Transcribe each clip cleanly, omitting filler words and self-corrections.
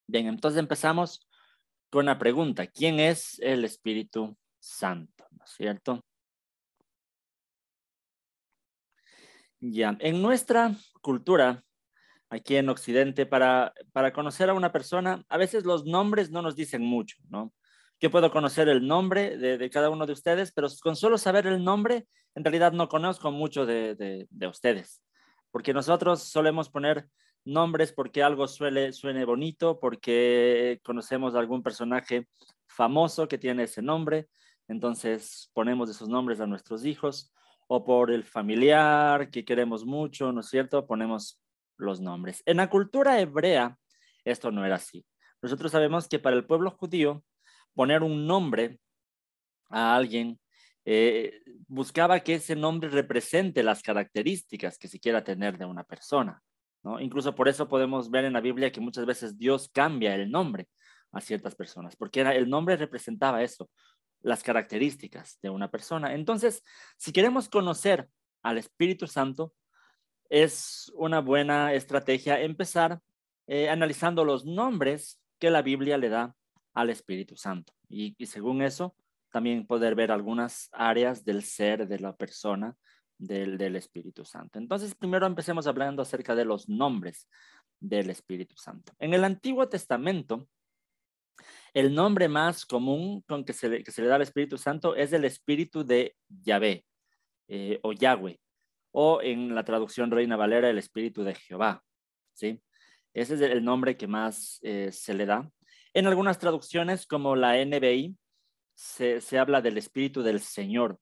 Bien, entonces empezamos con la pregunta: ¿quién es el Espíritu Santo? ¿No es cierto? Ya, en nuestra cultura, aquí en Occidente, para conocer a una persona, a veces los nombres no nos dicen mucho, ¿no? Yo puedo conocer el nombre de cada uno de ustedes, pero con solo saber el nombre, en realidad no conozco mucho de ustedes, porque nosotros solemos poner nombres porque algo suene bonito, porque conocemos a algún personaje famoso que tiene ese nombre, entonces ponemos esos nombres a nuestros hijos, o por el familiar que queremos mucho, ¿no es cierto? Ponemos los nombres. En la cultura hebrea, esto no era así. Nosotros sabemos que para el pueblo judío, poner un nombre a alguien buscaba que ese nombre represente las características que se quiera tener de una persona, ¿no? Incluso por eso podemos ver en la Biblia que muchas veces Dios cambia el nombre a ciertas personas, porque el nombre representaba eso, las características de una persona. Entonces, si queremos conocer al Espíritu Santo, es una buena estrategia empezar analizando los nombres que la Biblia le da al Espíritu Santo. Y según eso, también poder ver algunas áreas del ser de la persona del Espíritu Santo. Entonces, primero empecemos hablando acerca de los nombres del Espíritu Santo. En el Antiguo Testamento, el nombre más común con que se le da al Espíritu Santo es el Espíritu de Yahvé o Yahweh, o en la traducción Reina Valera, el Espíritu de Jehová, ¿sí? Ese es el nombre que más se le da. En algunas traducciones, como la NBI, se habla del Espíritu del Señor,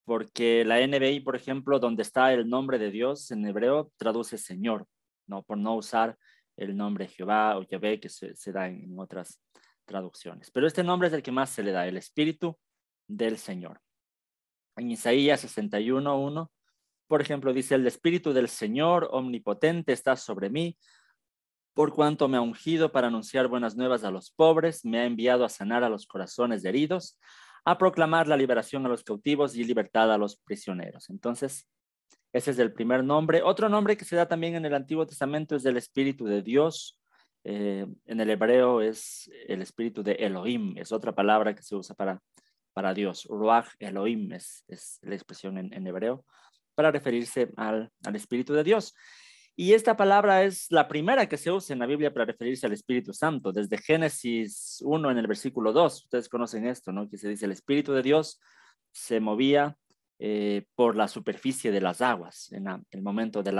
porque la NBI, por ejemplo, donde está el nombre de Dios en hebreo, traduce Señor, ¿no? Por no usar el nombre Jehová o Yahvé que se da en otras traducciones. Pero este nombre es el que más se le da, el Espíritu del Señor. En Isaías 61:1, por ejemplo, dice: el Espíritu del Señor omnipotente está sobre mí, por cuanto me ha ungido para anunciar buenas nuevas a los pobres, me ha enviado a sanar a los corazones heridos, a proclamar la liberación a los cautivos y libertad a los prisioneros. Entonces, ese es el primer nombre. Otro nombre que se da también en el Antiguo Testamento es del Espíritu de Dios. En el hebreo es el Espíritu de Elohim, es otra palabra que se usa para Dios. Ruach Elohim es la expresión en hebreo para referirse al Espíritu de Dios. Y esta palabra es la primera que se usa en la Biblia para referirse al Espíritu Santo, desde Génesis 1 en el versículo 2. Ustedes conocen esto, ¿no? Que se dice: el Espíritu de Dios se movía por la superficie de las aguas en el momento de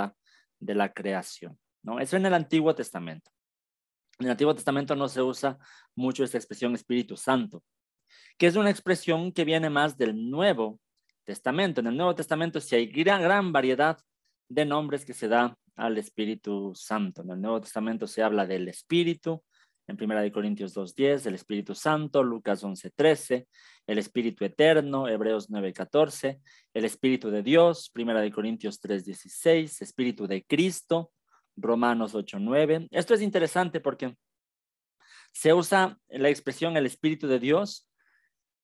la creación, ¿no? Eso en el Antiguo Testamento. En el Antiguo Testamento no se usa mucho esta expresión Espíritu Santo, que es una expresión que viene más del Nuevo Testamento. En el Nuevo Testamento sí hay gran variedad de nombres que se da al Espíritu Santo. En el Nuevo Testamento se habla del Espíritu, en 1 Corintios 2:10, el Espíritu Santo, Lucas 11:13, el Espíritu Eterno, Hebreos 9:14, el Espíritu de Dios, 1 Corintios 3:16, Espíritu de Cristo, Romanos 8:9. Esto es interesante porque se usa la expresión el Espíritu de Dios,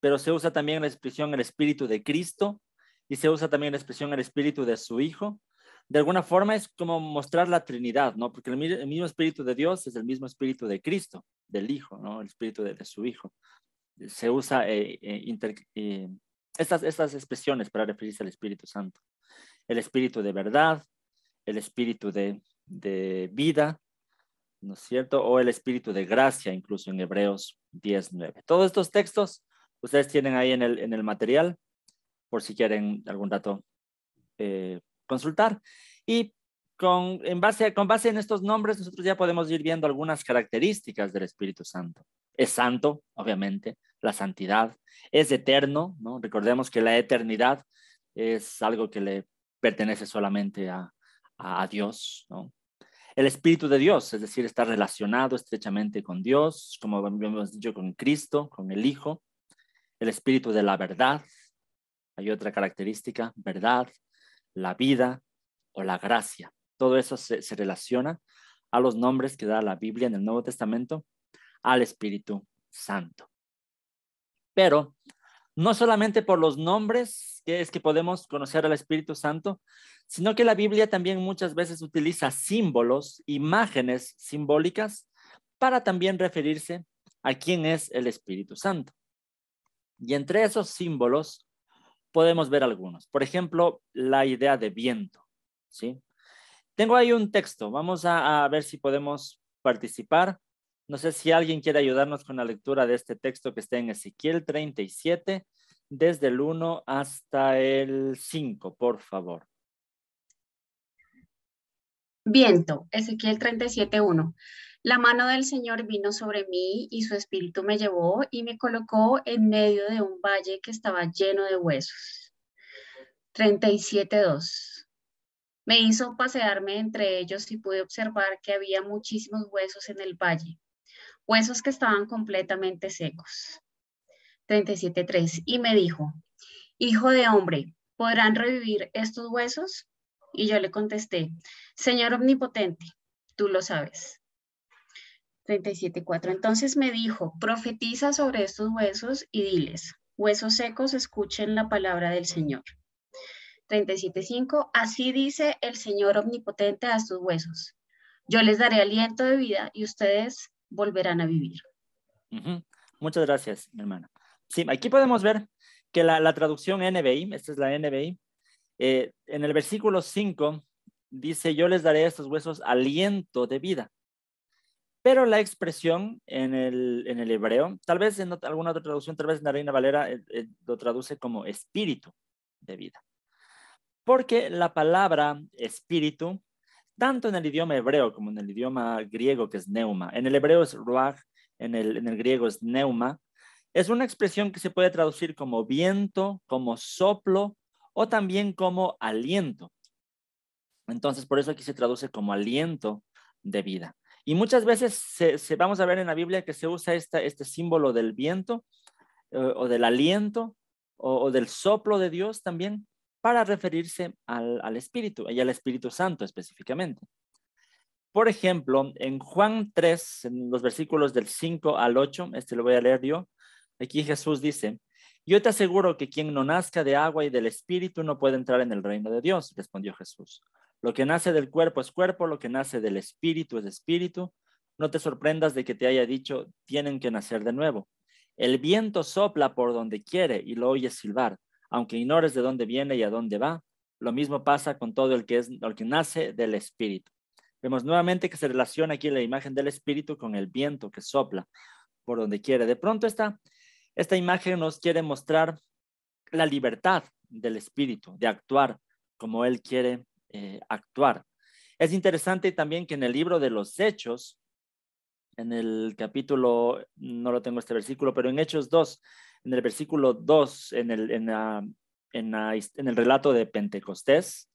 pero se usa también la expresión el Espíritu de Cristo y se usa también la expresión el Espíritu de su Hijo. De alguna forma es como mostrar la Trinidad, ¿no? Porque el mismo Espíritu de Dios es el mismo Espíritu de Cristo, del Hijo, ¿no? El Espíritu de su Hijo. Se usa estas expresiones para referirse al Espíritu Santo. El Espíritu de verdad, el Espíritu de vida, ¿no es cierto? O el Espíritu de gracia, incluso en Hebreos 10:9. Todos estos textos ustedes tienen ahí en el material, por si quieren algún dato consultar. Y con base en estos nombres, nosotros ya podemos ir viendo algunas características del Espíritu Santo. Es santo, obviamente, la santidad. Es eterno, ¿no? Recordemos que la eternidad es algo que le pertenece solamente a Dios, ¿no? El Espíritu de Dios, es decir, está relacionado estrechamente con Dios, como hemos dicho, con Cristo, con el Hijo. El Espíritu de la verdad, hay otra característica: verdad, la vida o la gracia. Todo eso se relaciona a los nombres que da la Biblia en el Nuevo Testamento al Espíritu Santo. Pero no solamente por los nombres que es que podemos conocer al Espíritu Santo, sino que la Biblia también muchas veces utiliza símbolos, imágenes simbólicas para también referirse a quién es el Espíritu Santo. Y entre esos símbolos podemos ver algunos. Por ejemplo, la idea de viento, ¿sí? Tengo ahí un texto. Vamos a ver si podemos participar. No sé si alguien quiere ayudarnos con la lectura de este texto que está en Ezequiel 37, desde el 1 hasta el 5, por favor. Viento, Ezequiel 37:1. La mano del Señor vino sobre mí y su espíritu me llevó y me colocó en medio de un valle que estaba lleno de huesos. 37:2. Me hizo pasearme entre ellos y pude observar que había muchísimos huesos en el valle, huesos que estaban completamente secos. 37:3. Y me dijo, Hijo de hombre, ¿podrán revivir estos huesos? Y yo le contesté, Señor omnipotente, tú lo sabes. 37:4. Entonces me dijo, profetiza sobre estos huesos y diles, huesos secos, escuchen la palabra del Señor. 37:5. Así dice el Señor omnipotente a estos huesos. Yo les daré aliento de vida y ustedes volverán a vivir. Muchas gracias, mi hermana. Sí, aquí podemos ver que la traducción NBI, esta es la NBI, en el versículo 5 dice, yo les daré a estos huesos aliento de vida. Pero la expresión en el hebreo, tal vez en alguna otra traducción, tal vez en la Reina Valera lo traduce como espíritu de vida. Porque la palabra espíritu, tanto en el idioma hebreo como en el idioma griego, que es neuma, en el hebreo es ruach, en el griego es neuma, es una expresión que se puede traducir como viento, como soplo o también como aliento. Entonces, por eso aquí se traduce como aliento de vida. Y muchas veces vamos a ver en la Biblia que se usa este símbolo del viento o del aliento o del soplo de Dios también para referirse al Espíritu y al Espíritu Santo específicamente. Por ejemplo, en Juan 3, en los versículos del 5 al 8, lo voy a leer yo, aquí Jesús dice, yo te aseguro que quien no nazca de agua y del Espíritu no puede entrar en el reino de Dios, respondió Jesús. Lo que nace del cuerpo es cuerpo, lo que nace del Espíritu es Espíritu. No te sorprendas de que te haya dicho, tienen que nacer de nuevo. El viento sopla por donde quiere y lo oyes silbar, aunque ignores de dónde viene y a dónde va. Lo mismo pasa con todo el que nace del Espíritu. Vemos nuevamente que se relaciona aquí la imagen del Espíritu con el viento que sopla por donde quiere. De pronto esta imagen nos quiere mostrar la libertad del Espíritu de actuar como Él quiere actuar. Es interesante también que en el libro de los Hechos, en el capítulo, no lo tengo este versículo, pero en Hechos 2, en el versículo 2, en el relato de Pentecostés,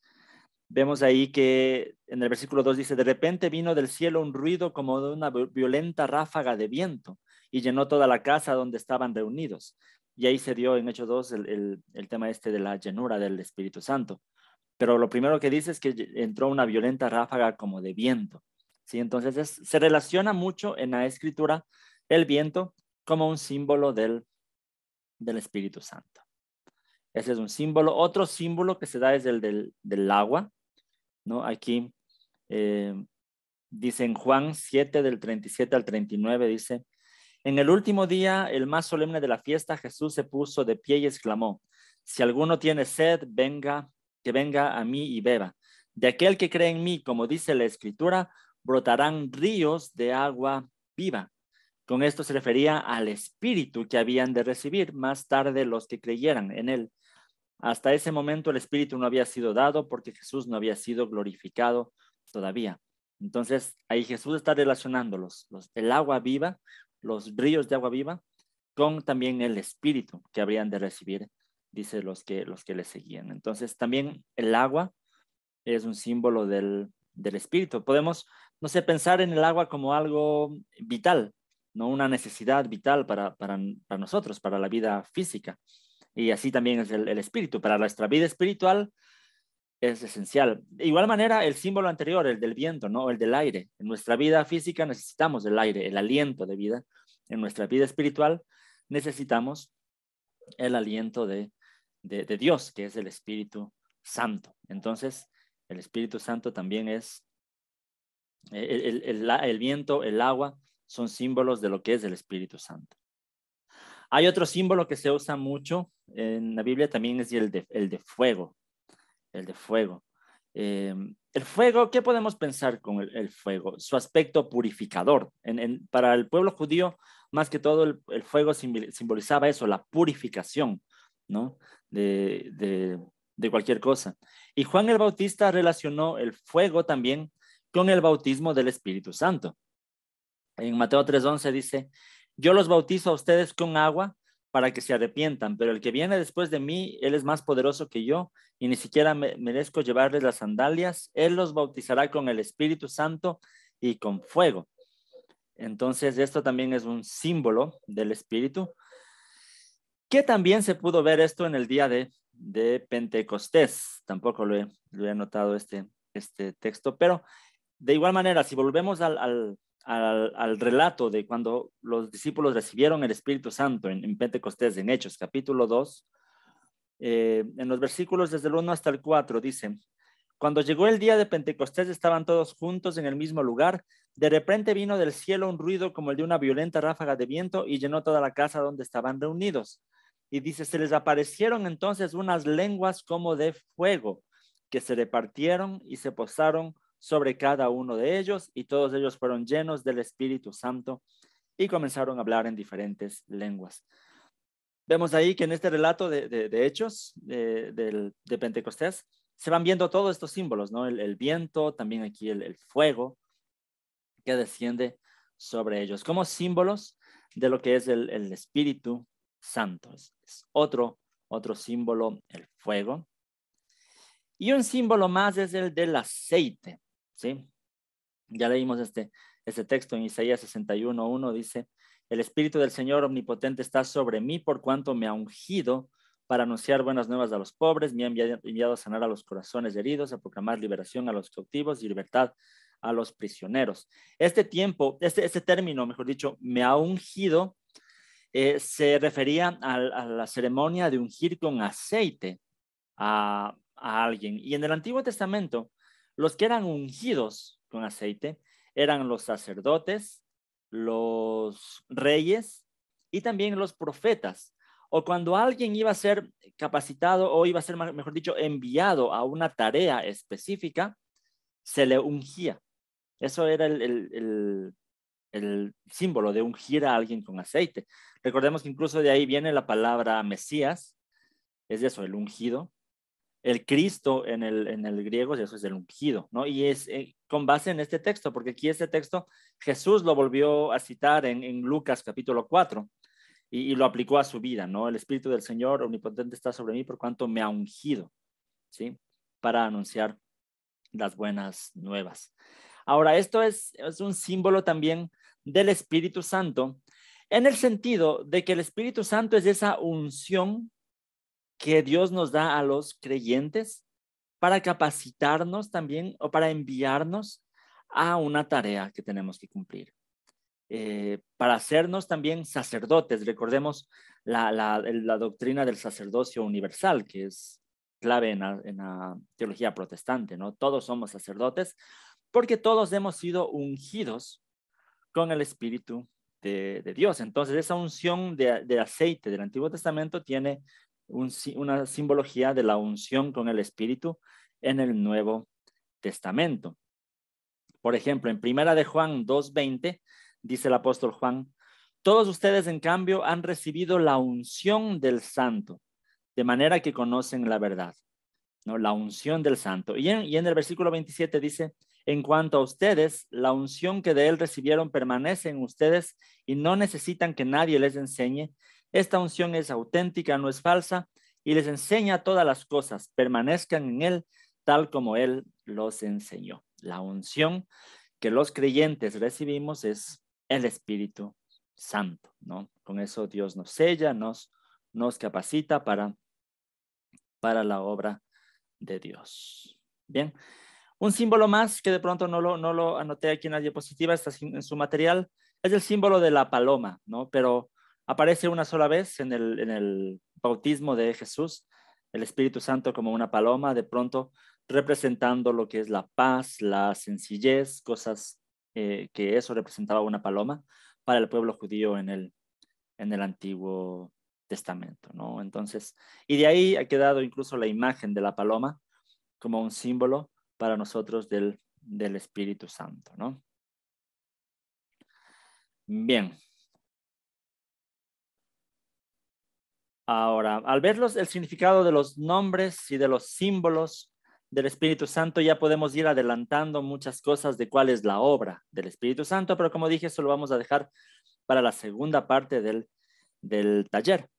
vemos ahí que en el versículo 2 dice, de repente vino del cielo un ruido como de una violenta ráfaga de viento y llenó toda la casa donde estaban reunidos. Y ahí se dio en Hechos 2 el tema de la llenura del Espíritu Santo. Pero lo primero que dice es que entró una violenta ráfaga como de viento. ¿Sí? Entonces se relaciona mucho en la escritura el viento como un símbolo del Espíritu Santo. Ese es un símbolo. Otro símbolo que se da es el del agua, ¿no? Aquí dice en Juan 7, del 37 al 39, dice, en el último día, el más solemne de la fiesta, Jesús se puso de pie y exclamó, si alguno tiene sed, que venga a mí y beba. De aquel que cree en mí, como dice la Escritura, brotarán ríos de agua viva. Con esto se refería al Espíritu que habían de recibir más tarde los que creyeran en él. Hasta ese momento el Espíritu no había sido dado porque Jesús no había sido glorificado todavía. Entonces ahí Jesús está relacionando el agua viva, los ríos de agua viva, con también el Espíritu que habrían de recibir, dice los que le seguían. Entonces también el agua es un símbolo del Espíritu. Podemos, no sé, pensar en el agua como algo vital, no una necesidad vital para nosotros, para la vida física. Y así también es el Espíritu. Para nuestra vida espiritual es esencial. De igual manera, el símbolo anterior, el del viento, ¿no? El del aire. En nuestra vida física necesitamos el aire, el aliento de vida. En nuestra vida espiritual necesitamos el aliento de Dios, que es el Espíritu Santo. Entonces, el Espíritu Santo también es el viento, el agua, son símbolos de lo que es el Espíritu Santo. Hay otro símbolo que se usa mucho en la Biblia también, es el de fuego. El de fuego. El fuego, ¿qué podemos pensar con el fuego? Su aspecto purificador. Para el pueblo judío, más que todo, el fuego simbolizaba eso, la purificación, ¿no? De cualquier cosa. Y Juan el Bautista relacionó el fuego también con el bautismo del Espíritu Santo. En Mateo 3:11 dice, yo los bautizo a ustedes con agua para que se arrepientan, pero el que viene después de mí, él es más poderoso que yo y ni siquiera merezco llevarles las sandalias. Él los bautizará con el Espíritu Santo y con fuego. Entonces, esto también es un símbolo del Espíritu, que también se pudo ver esto en el día de Pentecostés. Tampoco lo he anotado este texto, pero de igual manera, si volvemos al relato de cuando los discípulos recibieron el Espíritu Santo en Pentecostés, en Hechos, capítulo 2, en los versículos desde el 1 hasta el 4, dice, cuando llegó el día de Pentecostés estaban todos juntos en el mismo lugar. De repente vino del cielo un ruido como el de una violenta ráfaga de viento y llenó toda la casa donde estaban reunidos. Y dice, se les aparecieron entonces unas lenguas como de fuego que se repartieron y se posaron sobre cada uno de ellos, y todos ellos fueron llenos del Espíritu Santo y comenzaron a hablar en diferentes lenguas. Vemos ahí que en este relato de Hechos de Pentecostés se van viendo todos estos símbolos, ¿no? El viento, también aquí el fuego que desciende sobre ellos, como símbolos de lo que es el Espíritu Santo. Es otro símbolo, el fuego. Y un símbolo más es el del aceite, ¿sí? Ya leímos este texto en Isaías 61:1, dice, el Espíritu del Señor Omnipotente está sobre mí por cuanto me ha ungido para anunciar buenas nuevas a los pobres, me ha enviado a sanar a los corazones heridos, a proclamar liberación a los cautivos y libertad a los prisioneros. Este término, mejor dicho, me ha ungido, se refería a la ceremonia de ungir con aceite a alguien. Y en el Antiguo Testamento, los que eran ungidos con aceite eran los sacerdotes, los reyes y también los profetas. O cuando alguien iba a ser capacitado o iba a ser, mejor dicho, enviado a una tarea específica, se le ungía. Eso era el símbolo de ungir a alguien con aceite. Recordemos que incluso de ahí viene la palabra Mesías, es eso, el ungido. El Cristo en el griego, eso es el ungido, ¿no? Y es con base en este texto, porque aquí este texto Jesús lo volvió a citar en Lucas capítulo 4 y lo aplicó a su vida, ¿no? El Espíritu del Señor Omnipotente está sobre mí por cuanto me ha ungido, ¿sí? Para anunciar las buenas nuevas. Ahora, esto es un símbolo también del Espíritu Santo, en el sentido de que el Espíritu Santo es esa unción que Dios nos da a los creyentes para capacitarnos también o para enviarnos a una tarea que tenemos que cumplir. Para hacernos también sacerdotes. Recordemos la doctrina del sacerdocio universal, que es clave en la teología protestante, ¿no? Todos somos sacerdotes porque todos hemos sido ungidos con el Espíritu de Dios. Entonces, esa unción de aceite del Antiguo Testamento tiene una simbología de la unción con el Espíritu en el Nuevo Testamento. Por ejemplo, en Primera de Juan 2:20, dice el apóstol Juan, todos ustedes, en cambio, han recibido la unción del Santo, de manera que conocen la verdad, ¿no? La unción del Santo. Y en el versículo 27 dice, en cuanto a ustedes, la unción que de él recibieron permanece en ustedes y no necesitan que nadie les enseñe. Esta unción es auténtica, no es falsa, y les enseña todas las cosas. Permanezcan en él tal como él los enseñó. La unción que los creyentes recibimos es el Espíritu Santo, ¿no? Con eso Dios nos sella, nos capacita para la obra de Dios. Bien, un símbolo más que de pronto no lo anoté aquí en la diapositiva, está en su material, es el símbolo de la paloma, ¿no? Pero aparece una sola vez en el bautismo de Jesús, el Espíritu Santo como una paloma, de pronto representando lo que es la paz, la sencillez, cosas que eso representaba una paloma para el pueblo judío en el Antiguo Testamento, ¿no? Entonces, y de ahí ha quedado incluso la imagen de la paloma como un símbolo para nosotros del Espíritu Santo, ¿no? Bien. Ahora, al ver el significado de los nombres y de los símbolos del Espíritu Santo, ya podemos ir adelantando muchas cosas de cuál es la obra del Espíritu Santo, pero como dije, eso lo vamos a dejar para la segunda parte del taller.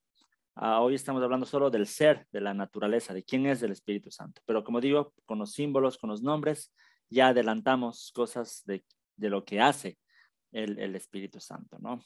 Hoy estamos hablando solo del ser, de la naturaleza, de quién es el Espíritu Santo. Pero como digo, con los símbolos, con los nombres, ya adelantamos cosas de lo que hace el Espíritu Santo, ¿no?